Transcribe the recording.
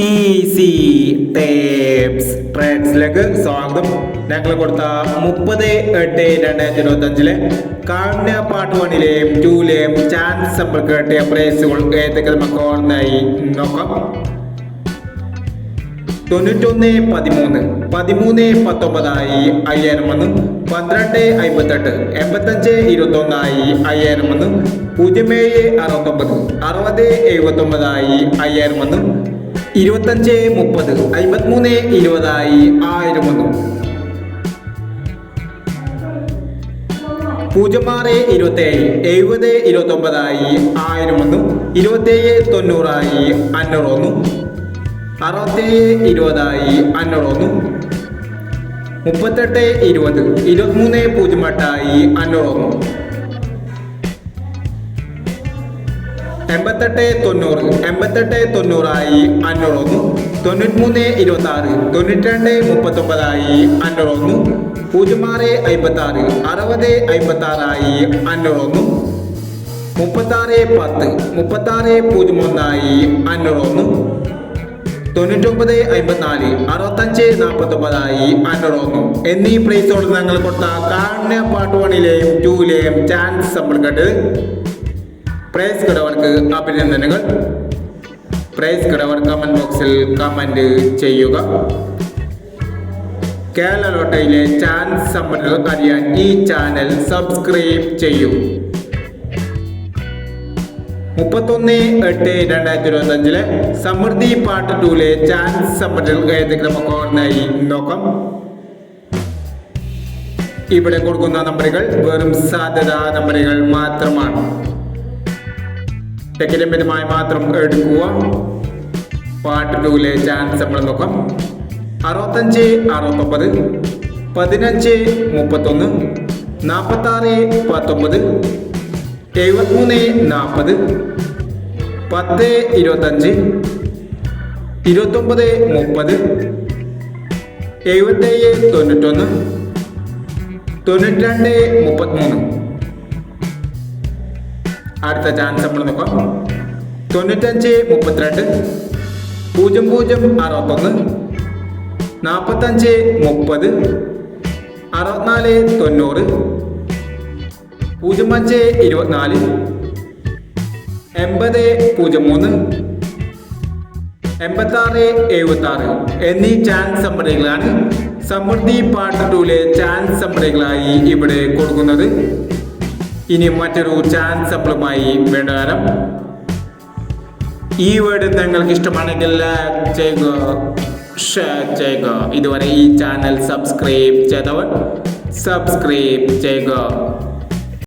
Easy tapes ട്രേഡ്സിലേക്ക് സ്വാഗതം. ഞങ്ങൾ കൊടുത്ത 30/8/2025 കാണ്യ പാർട്ട് 1-ലെയും 2-ലെയും ചാൻസ് സമ്പർക്ക് കിട്ടിയ പ്രൈസുകൾ ഏതൊക്കെ നമുക്ക് ഓർമ്മയായി നോക്കാം. 91-13, 13-19 5000 വന്നു. 12-58, 85-21 5000 വന്നു. 07-69, 60-79 5000 വന്നു. 25-30, 53-20 1000 വന്നു. 06-27, 70-29 1000 വന്നു. 27-90 500 വന്നു. 67-20 500 വന്നു. 38-20, 23-08 500 വന്നു. 88-90, 88-90 500 വന്നു. 93-26, 92-39 500 വന്നു. 06-56, 60-56 500 വന്നു. 36-10, 36-01 500 വന്നു. 99-54, 65-49 500 വന്നു എന്നീ പ്രൈസോട് ഞങ്ങൾ കൊടുത്ത കാണ്യ പാർട്ട് 1-ലെയും 2-ലെയും ചാൻസ് സമ്പർക്കട്ട് പ്രൈസ് കിടവർക്ക് അഭിനന്ദനങ്ങൾ. പ്രൈസ് കിടവർ കമന്റ് ബോക്സിൽ കമന്റ് ചെയ്യുക. കേരള ലോട്ടറിയിലെ ചാൻസ് സമ്പർക്കങ്ങൾ അറിയാൻ ഈ ചാനൽ സബ്സ്ക്രൈബ് ചെയ്യൂ. 31/8/2025 സമൃദ്ധി പാർട്ട് 2-ലെ ചാൻസ് സമ്പർക്കങ്ങൾ ഏതൊക്കെ നമുക്ക് ഓർമ്മയായി നോക്കാം. ഇവിടെ കൊടുക്കുന്ന നമ്പറുകൾ വെറും സാധ്യതാ നമ്പറുകൾ മാത്രമാണ്. ടെക്നിക്കലുമായി മാത്രം എടുക്കുക. പാർട്ട് 2-ലെ ചാൻസ് നമ്മൾ നോക്കാം. 65-69, 15-31, 46-19, 73-40, 10-25, 29-30, 77-91, 92-33. അടുത്ത ചാൻസ് നമ്മൾ നോക്കാം. 95-32, 00-61, 45-30, 64-90, 05-24, 80-03, 86-76 എന്നീ ചാൻസ് സമ്പടികളാണ് സമൃദ്ധി പാർട്ട് 2-ലെ ചാൻസ് സമ്പടികളായി ഇവിടെ കൊടുക്കുന്നത്. ഇനി മറ്റൊരു ചാൻസ് സപ്ലമായി വേണ്ടകാലം. ഈ വീഡിയോ നിങ്ങൾക്ക് ഇഷ്ടമാണെങ്കിൽ ലൈക്ക് ചെയ്യുക, ഷെയർ ചെയ്യുക. ഇതുവരെ ഈ ചാനൽ സബ്സ്ക്രൈബ് ചെയ്തവർ സബ്സ്ക്രൈബ് ചെയ്യുക.